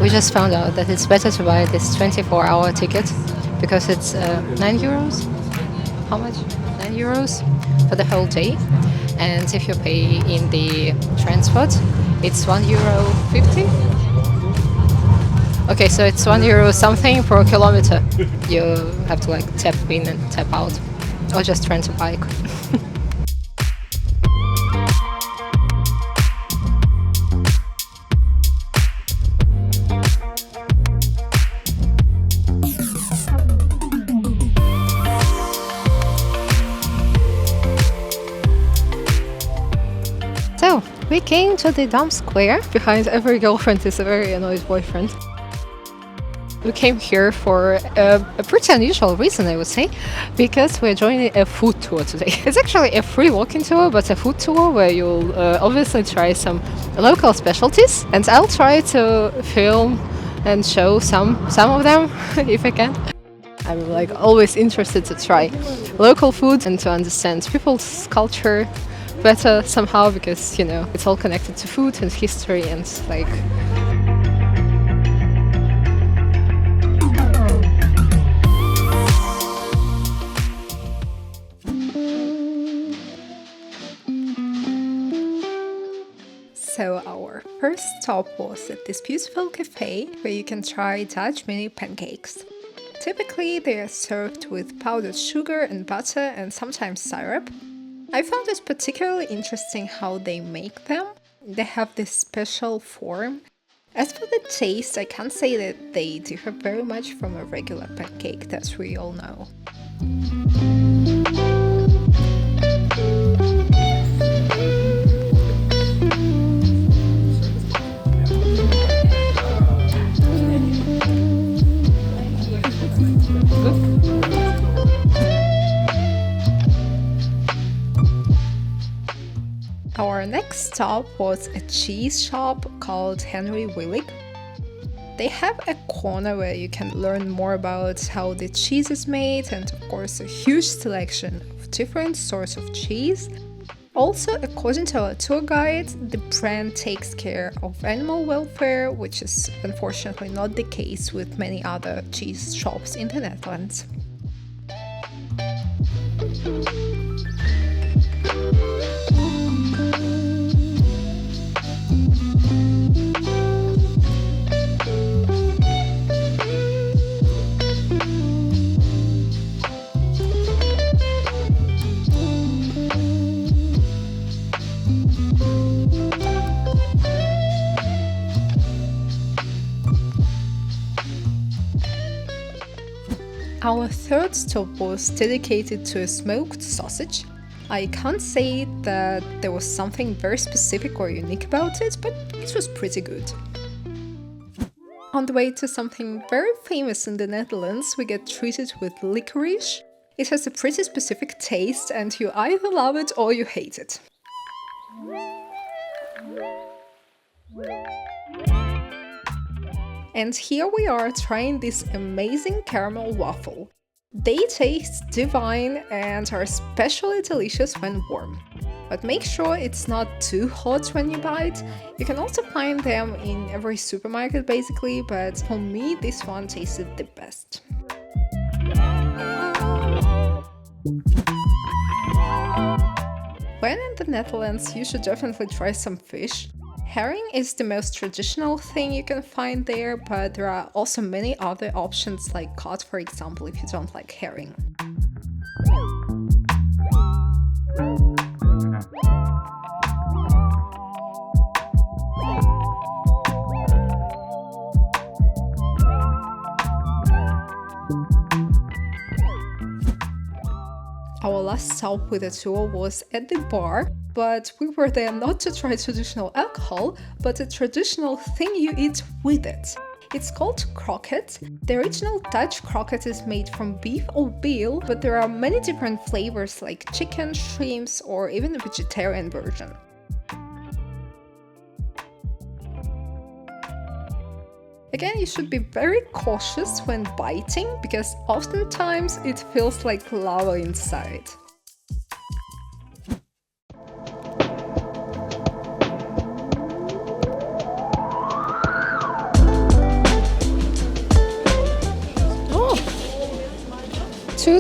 we just found out that it's better to buy this 24-hour ticket because it's 9 euros. How much? 9 euros for the whole day. And if you pay in the transport, it's €1.50. Okay, so it's €1 something per kilometer. You have to like tap in and tap out, or just rent a bike. So, we came to the Dam Square. Behind every girlfriend is a very annoyed boyfriend. We came here for a pretty unusual reason, I would say, because we're joining a food tour today. It's actually a free walking tour, but a food tour where you'll obviously try some local specialties, and I'll try to film and show some of them if I can. I'm like always interested to try local food and to understand people's culture better somehow, because, you know, it's all connected to food and history and like... So our first stop was at this beautiful cafe where you can try Dutch mini pancakes. Typically they are served with powdered sugar and butter and sometimes syrup. I found it particularly interesting how they make them. They have this special form. As for the taste, I can't say that they differ very much from a regular pancake that we all know. Our next stop was a cheese shop called Henri Willig. They have a corner where you can learn more about how the cheese is made, and of course a huge selection of different sorts of cheese. Also, according to our tour guide, the brand takes care of animal welfare, which is unfortunately not the case with many other cheese shops in the Netherlands. Our third stop was dedicated to a smoked sausage. I can't say that there was something very specific or unique about it, but it was pretty good. On the way to something very famous in the Netherlands, we get treated with licorice. It has a pretty specific taste and you either love it or you hate it. And here we are trying this amazing caramel waffle. They taste divine and are especially delicious when warm. But make sure it's not too hot when you bite. You can also find them in every supermarket basically, but for me this one tasted the best. When in the Netherlands, you should definitely try some fish. Herring is the most traditional thing you can find there, but there are also many other options like cod, for example, if you don't like herring. Our last stop with the tour was at the bar, but we were there not to try traditional alcohol, but a traditional thing you eat with it. It's called croquette. The original Dutch croquette is made from beef or veal, but there are many different flavors like chicken, shrimps, or even a vegetarian version. Again, you should be very cautious when biting, because oftentimes it feels like lava inside.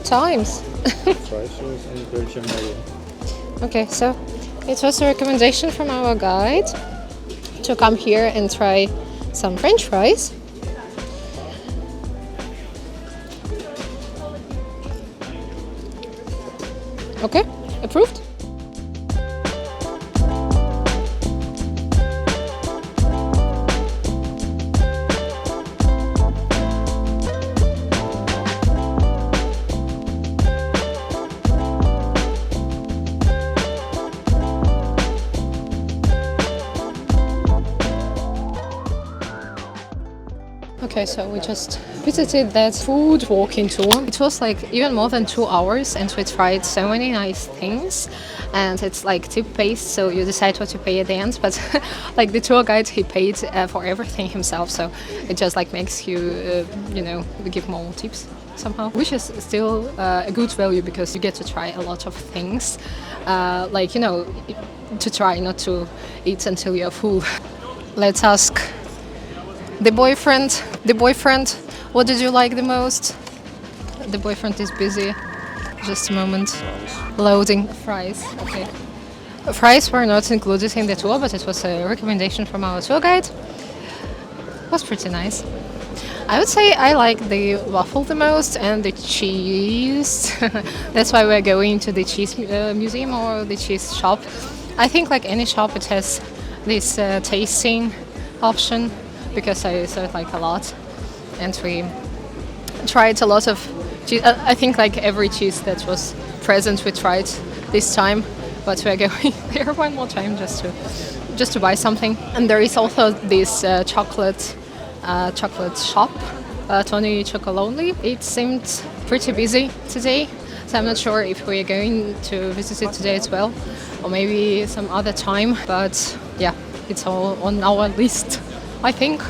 times. Fries sauce and Belgian mayo. Okay, so it was a recommendation from our guide to come here and try some French fries. Okay, approved. Okay, so we just visited that food walking tour. It was like even more than 2 hours, and we tried so many nice things. And it's like tip-based, so you decide what to pay at the end. But like the tour guide, he paid for everything himself, so it just like makes you, give more tips somehow. Which is still a good value because you get to try a lot of things, to try, not to eat until you're full. Let's ask the boyfriend, what did you like the most? The boyfriend is busy. Just a moment. Loading fries. Okay. Fries were not included in the tour, but it was a recommendation from our tour guide. Was pretty nice. I would say I like the waffle the most and the cheese. That's why we're going to the cheese museum or the cheese shop. I think like any shop, it has this tasting option, because I saw it like a lot, and we tried a lot of cheese. I think like every cheese that was present we tried this time, but we're going there one more time just to buy something. And there is also this chocolate shop, Tony Chocolonely. It seemed pretty busy today, so I'm not sure if we're going to visit it today as well, or maybe some other time. But yeah, it's all on our list, I think.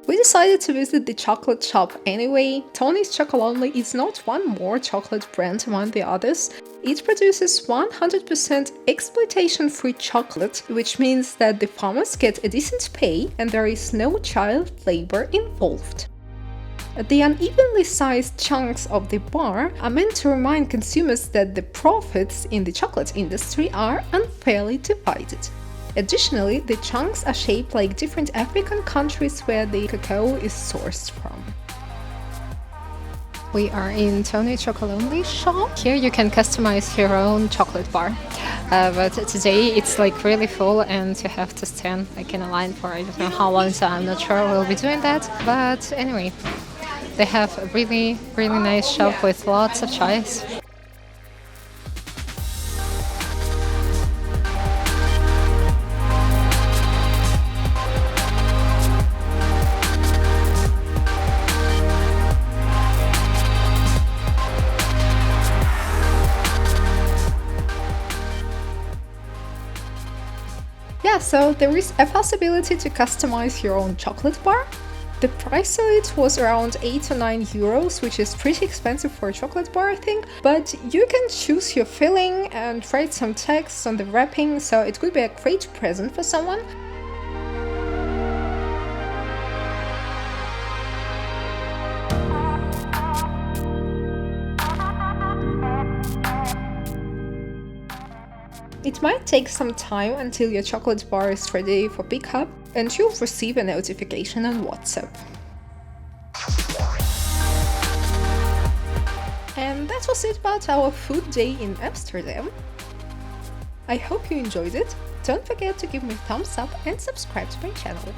We decided to visit the chocolate shop anyway. Tony's Chocolonely is not one more chocolate brand among the others. It produces 100% exploitation-free chocolate, which means that the farmers get a decent pay and there is no child labor involved. The unevenly sized chunks of the bar are meant to remind consumers that the profits in the chocolate industry are unfairly divided. Additionally, the chunks are shaped like different African countries where the cacao is sourced from. We are in Tony Chocolonely shop. Here you can customize your own chocolate bar. But today it's like really full and you have to stand like in a line for I don't know how long, so I'm not sure we'll be doing that. But anyway, they have a really, really nice shop with lots of choice. Yeah, so there is a possibility to customize your own chocolate bar. The price of it was around 8 to 9 euros, which is pretty expensive for a chocolate bar, I think. But you can choose your filling and write some text on the wrapping, so it could be a great present for someone. It might take some time until your chocolate bar is ready for pickup, and you'll receive a notification on WhatsApp. And that was it about our food day in Amsterdam. I hope you enjoyed it. Don't forget to give me a thumbs up and subscribe to my channel.